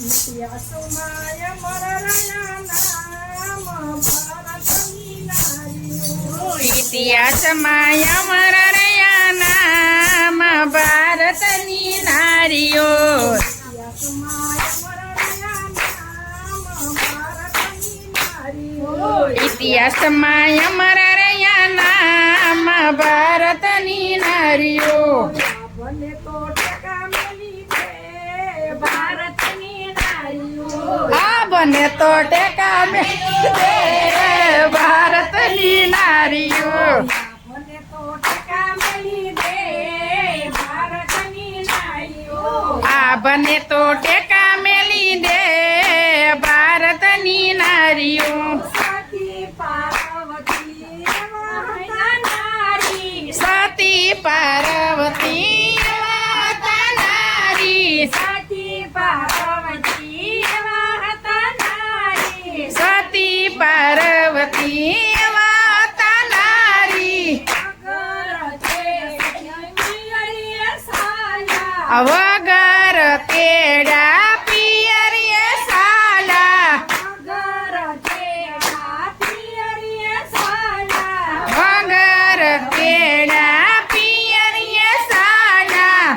ઇતિહાસમાં અમર રહ્યા નામ ભારતની નારીઓ. ઇતિહાસમાં અમર રહ્યા નામ ભારતની નારીઓ. ઇતિહાસમાં અમર રહ્યા નામ ભારતની નારીઓ. બને તો ટેકા મેલી દે ભારતની નારીઓ. આ બને તો ટેકા મેલી દે ભારતની નારીઓ. બને તો ટેકા મેલી દે ભારતની નારીઓ. આ બને તો ટેકા મેલી દે ભારતની નારીઓ. સતી પાર્વતી એવા નારી. સતી પાર્વતી એવા હતા નારી. સતી પાર્વતી એવા હતા નારી. સતી પાર્વતી એવા હતા નારી. વગર તેડા પિયરીએ સાલા. વગર તેડા પિયરીએ સાલા.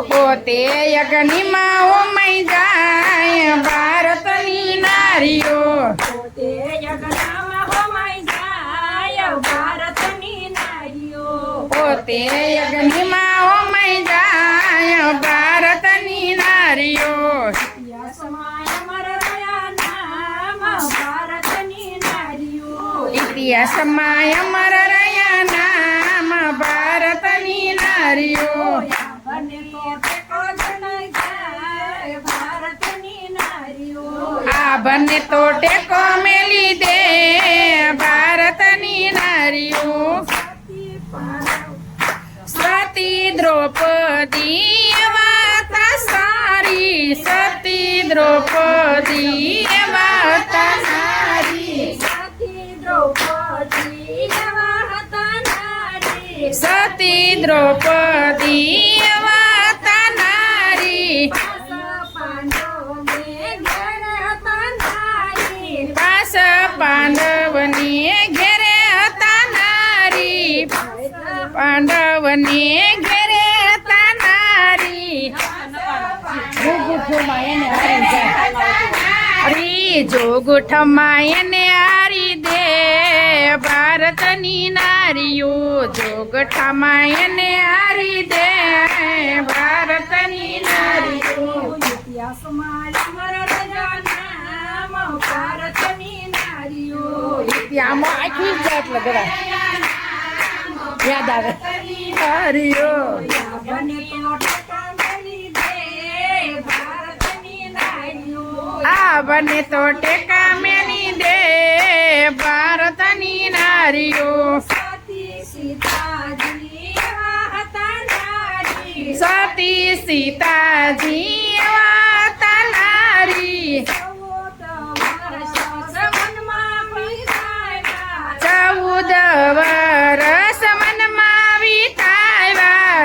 પોતે અગ્નિમાં હોમાઈ જાય ભારતની નારીઓ. પોતે યજ્ઞમાં હોમાઈ જાય ભારતની નારીઓ. પોતે અગ્નિમાં હોમાઈ જાય ભારતની નારીઓ. ઇતિહાસમાં અમર રહ્યા નામ ભારતની નારીઓ. ઇતિહાસમાં અમર રહ્યા નામ ભારતની નારીઓ. બને તો ટેકો જણાઈ જાય ભારતની નારીઓ. આ બંને તો ટેકો મેલી દે ભારતની નારીઓ. સતી દ્રૌપદી એવા હતા સારી. સતી દ્રૌપદી એવા હતા સારી. સતી દ્રૌપદી એવા હતા નારી. સતી દ્રૌપદી એવા હતા નારી. પાસ પાંડવને ઘેરે હતા નારી. પાંડવને ઘેરે હતા નારી. જોગઠમાં એને હારી દે ભારતની નારીઓ. જોગઠમાં એને હારી દે ભારતની નારીઓ. ઇતિહાસમાં અમર રહ્યા નામ ભારતની નારીઓ. આમાં આખી જાત લગડા યાદ આવે નારીઓ. બને તો ટેકા મેલી દે ભારતની નારીઓ. આ બને તો ટેકા મેલી દે ભારતની નારીઓ. સતી સીતાજી એવા હતા નારી. સતી સીતાજી એવા હતા નારી. 14 વર્ષ મનમાં વિતાવ્યા.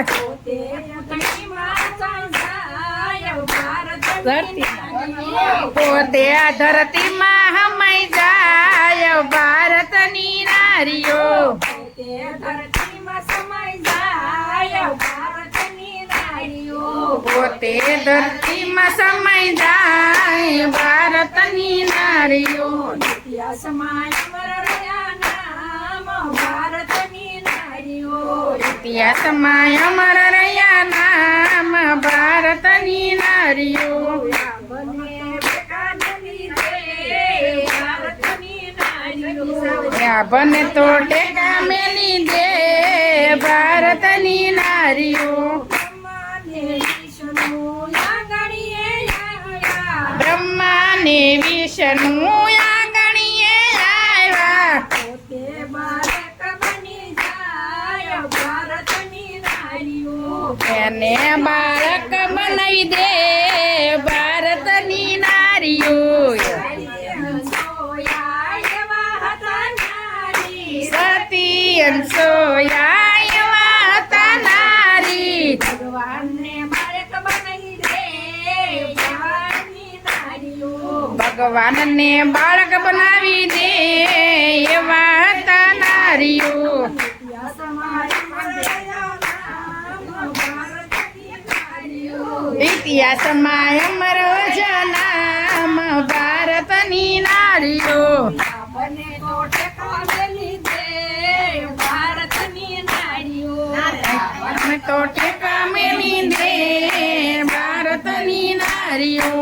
પોતે આ ધરતીમાં હમાઈ જાય ભારતની નારીઓ. પોતે ધરતીમાં સમાઈ જાય ભારતની નારીઓ. પોતે ધરતીમાં સમાઈ જાય ભારતની નારીઓ. ઇતિહાસમાં અમર રહ્યા નામ ભારતની નારીઓ. ઇતિહાસમાં અમર રહ્યા નામ ભારતની નારીઓ. બને ટેકા મેલી દે ભારતની નારીઓ. બને તો ટેકા મેલી દે ભારતની નારીઓ. બ્રહ્મા ને વિષ્ણુ આંગણીએ આવ્યા. પોતે બાળક બની જાય ભારતની નારીઓ. એને બાળક બનાવી દે ભારતની નારીઓ. સતી અંશોયા એવા હતા નારી. ભગવાનને બાળક બનાવી દે એવા હતા નારીઓ ઇતિહાસમાં અમારો જન્મ ભારતની નારીઓ આપણને તો ટેકો મેલી દે ભારતની નારીઓ અમે તો ટેકા મેલી દે ભારતની નારીઓ